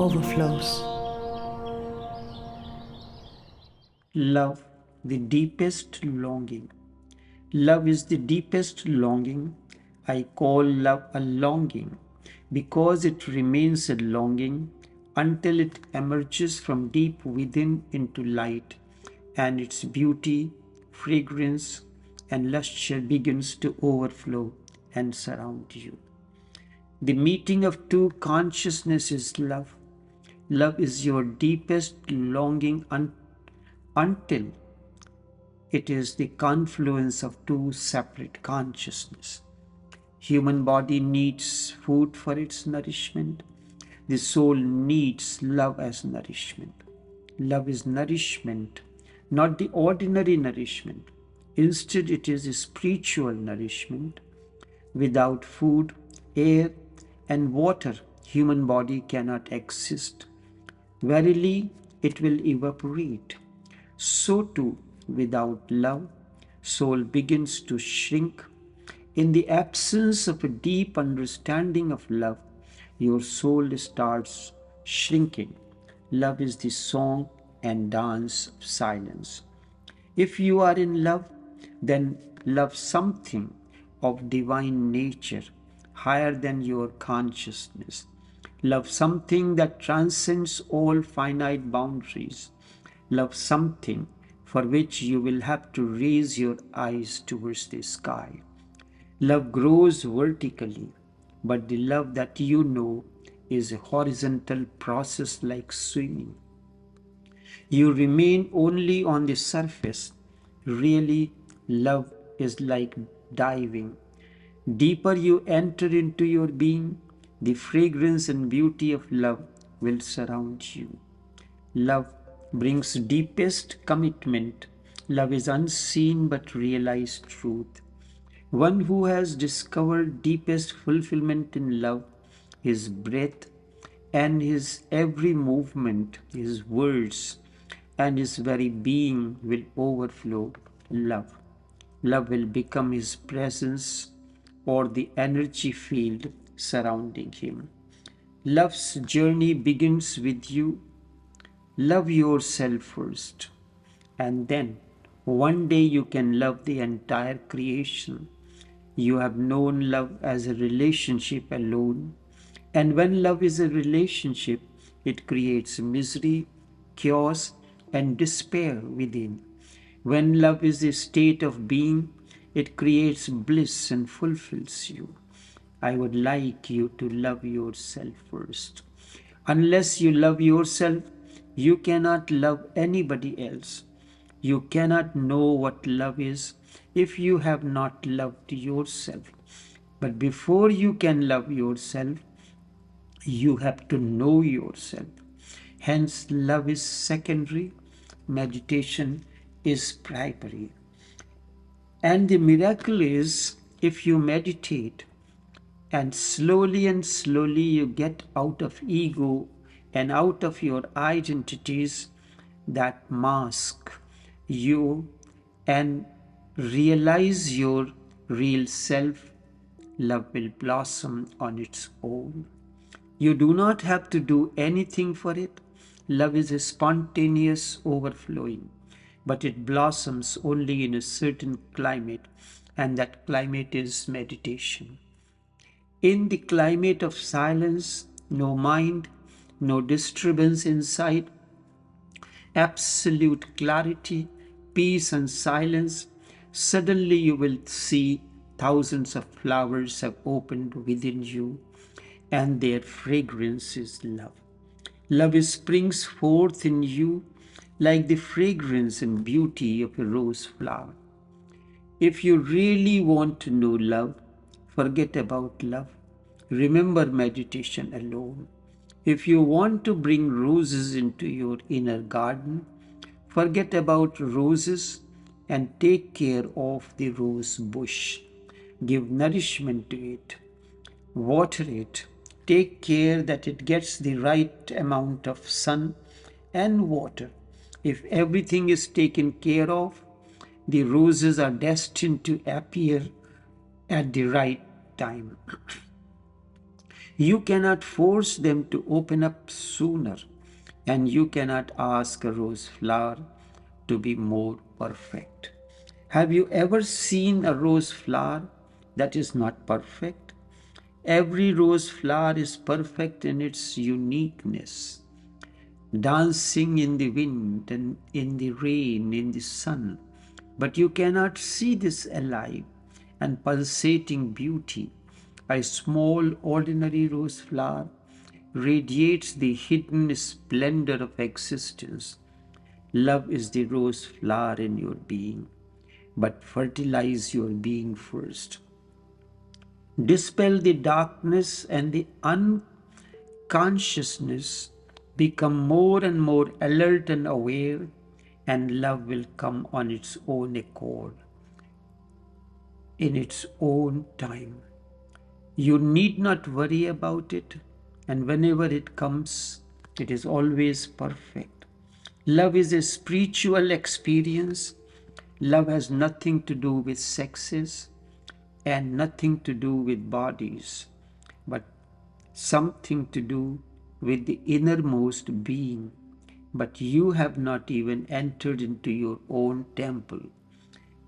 Overflows. Love, the deepest longing. Love is the deepest longing. I call love a longing because it remains a longing until it emerges from deep within into light, and its beauty, fragrance, and luster begins to overflow and surround you. The meeting of two consciousness is love. Love is your deepest longing until it is the confluence of two separate consciousness. Human body needs food for its nourishment. The soul needs love as nourishment. Love is nourishment, not the ordinary nourishment. Instead, it is a spiritual nourishment. Without food, air, and water, human body cannot exist. Verily, it will evaporate. So too, without love, soul begins to shrink. In the absence of a deep understanding of love, your soul starts shrinking. Love is the song and dance of silence. If you are in love, then love something of divine nature higher than your consciousness. Love something that transcends all finite boundaries. Love something for which you will have to raise your eyes towards the sky. Love grows vertically, but the love that you know is a horizontal process like swimming. You remain only on the surface. Really, love is like diving. Deeper you enter into your being, the fragrance and beauty of love will surround you. Love brings deepest commitment. Love is unseen but realized truth. One who has discovered deepest fulfillment in love, his breath and his every movement, his words and his very being will overflow love. Love will become his presence or the energy field surrounding him. Love's journey begins with you. Love yourself first, and then one day you can love the entire creation. You have known love as a relationship alone, and when love is a relationship, it creates misery, chaos, and despair within. When love is a state of being, it creates bliss and fulfills you. I would like you to love yourself first. Unless you love yourself, you cannot love anybody else. You cannot know what love is if you have not loved yourself. But before you can love yourself, you have to know yourself. Hence, love is secondary, meditation is primary. And the miracle is if you meditate and slowly you get out of ego and out of your identities that mask you and realize your real self, love will blossom on its own. You do not have to do anything for it. Love is a spontaneous overflowing, but it blossoms only in a certain climate, and that climate is meditation. In the climate of silence, no mind, no disturbance inside, absolute clarity, peace, and silence, suddenly you will see thousands of flowers have opened within you, and their fragrance is love. Love springs forth in you like the fragrance and beauty of a rose flower. If you really want to know love, forget about love. Remember meditation alone. If you want to bring roses into your inner garden, forget about roses and take care of the rose bush. Give nourishment to it. Water it. Take care that it gets the right amount of sun and water. If everything is taken care of, the roses are destined to appear at the right time. You cannot force them to open up sooner, and you cannot ask a rose flower to be more perfect. Have you ever seen a rose flower that is not perfect? Every rose flower is perfect in its uniqueness, dancing in the wind and in the rain, in the sun. But you cannot see this alive and pulsating beauty. A small, ordinary rose flower radiates the hidden splendor of existence. Love is the rose flower in your being, but fertilize your being first. Dispel the darkness and the unconsciousness, become more and more alert and aware, and love will come on its own accord, in its own time. You need not worry about it, and whenever it comes, it is always perfect. Love is a spiritual experience. Love has nothing to do with sexes and nothing to do with bodies, but something to do with the innermost being. But you have not even entered into your own temple.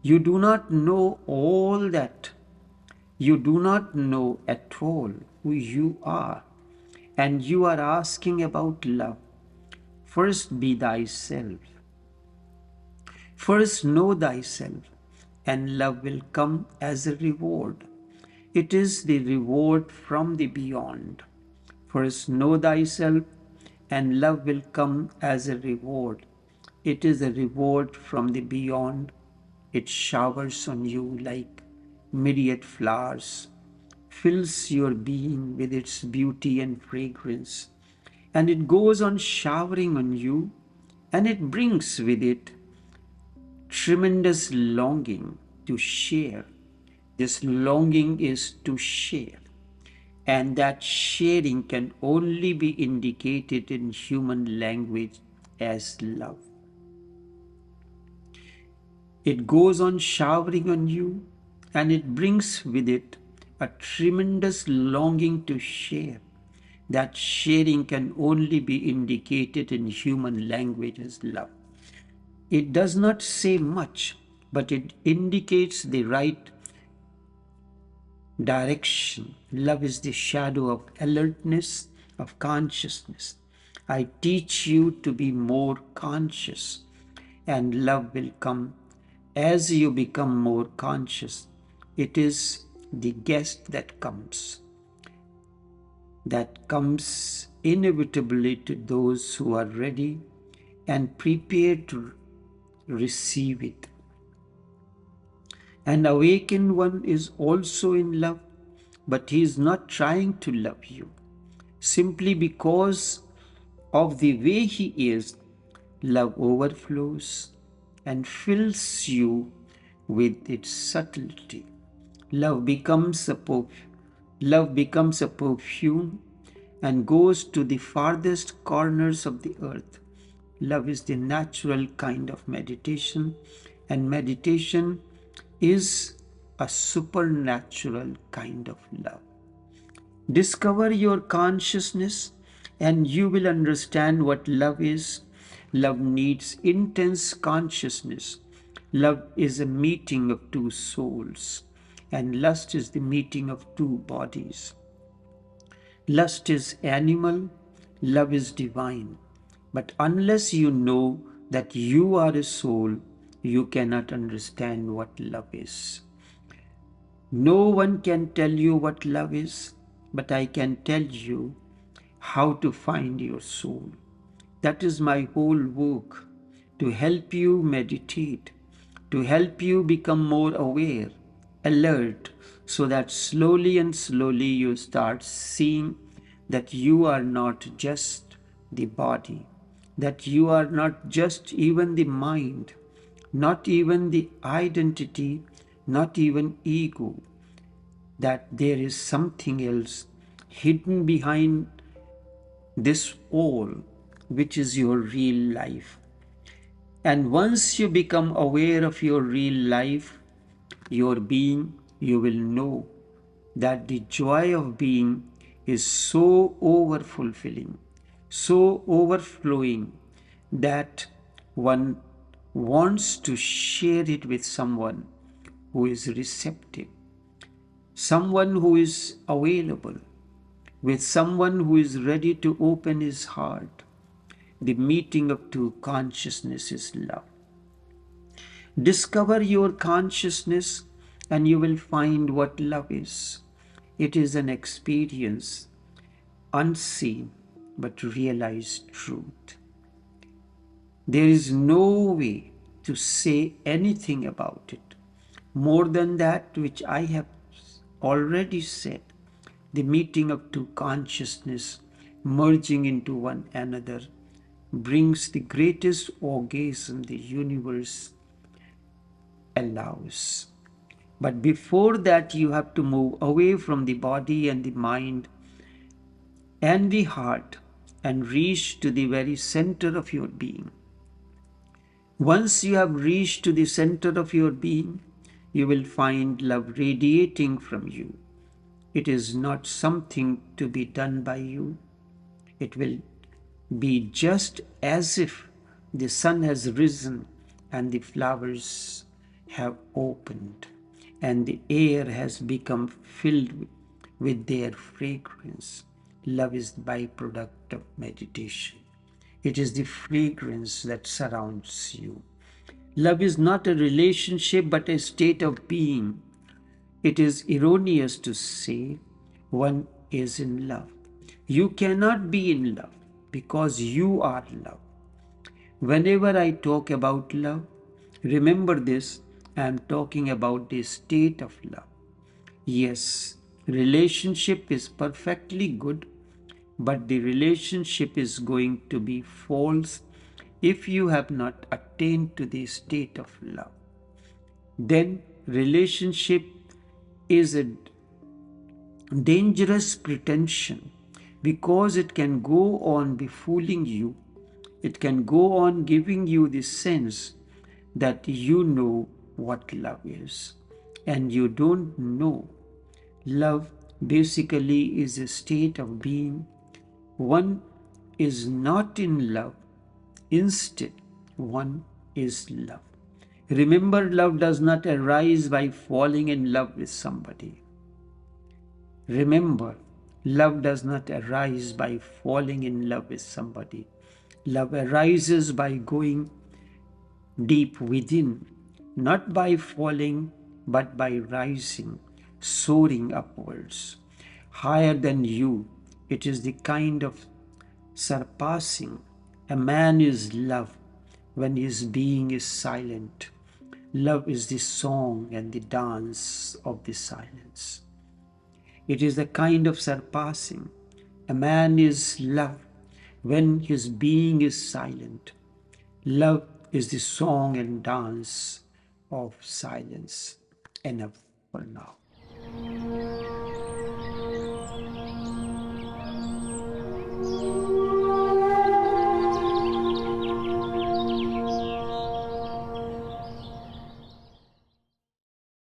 You do not know all that. You do not know at all who you are. And you are asking about love. First be thyself. First know thyself, and love will come as a reward. It is the reward from the beyond. First know thyself, and love will come as a reward. It is a reward from the beyond. It showers on you like myriad flowers, fills your being with its beauty and fragrance, and it goes on showering on you, and it brings with it tremendous longing to share. This longing is to share, and that sharing can only be indicated in human language as love. It goes on showering on you, and it brings with it a tremendous longing to share. That sharing can only be indicated in human language as love. It does not say much, but it indicates the right direction. Love is the shadow of alertness, of consciousness. I teach you to be more conscious, and love will come as you become more conscious. It is the guest that comes inevitably to those who are ready and prepared to receive it. An awakened one is also in love, but he is not trying to love you. Simply because of the way he is, love overflows and fills you with its subtlety. Love becomes love becomes a perfume and goes to the farthest corners of the earth. Love is the natural kind of meditation, and meditation is a supernatural kind of love. Discover your consciousness, and you will understand what love is. Love needs intense consciousness. Love is a meeting of two souls, and lust is the meeting of two bodies. Lust is animal, love is divine. But unless you know that you are a soul, you cannot understand what love is. No one can tell you what love is, but I can tell you how to find your soul. That is my whole work, to help you meditate, to help you become more aware, alert, so that slowly and slowly you start seeing that you are not just the body, that you are not just even the mind, not even the identity, not even ego, that there is something else hidden behind this all, which is your real life. And once you become aware of your real life, your being, you will know that the joy of being is so overfulfilling, so overflowing that one wants to share it with someone who is receptive, someone who is available, with someone who is ready to open his heart. The meeting of two consciousness is love. Discover your consciousness and you will find what love is. It is an experience, unseen but realized truth. There is no way to say anything about it more than that which I have already said. The meeting of two consciousness merging into one another brings the greatest orgasm the universe allows. But before that, you have to move away from the body and the mind and the heart and reach to the very center of your being. Once you have reached to the center of your being, you will find love radiating from you. It is not something to be done by you. It will be just as if the sun has risen and the flowers have opened and the air has become filled with their fragrance. Love is the byproduct of meditation. It is the fragrance that surrounds you. Love is not a relationship but a state of being. It is erroneous to say one is in love. You cannot be in love because you are love. Whenever I talk about love, remember this, I am talking about the state of love. Yes, relationship is perfectly good, but the relationship is going to be false if you have not attained to the state of love. Then relationship is a dangerous pretension because it can go on befooling you. It can go on giving you the sense that you know what love is, and you don't know. Love basically is a state of being. One is not in love, instead, one is love. Remember, love does not arise by falling in love with somebody. Remember, love does not arise by falling in love with somebody. Love arises by going deep within, not by falling, but by rising, soaring upwards, higher than you. It is the kind of surpassing. A man is love when his being is silent. Love is the song and the dance of the silence. It is the kind of surpassing. A man is love when his being is silent. Love is the song and dance of silence. Enough for now.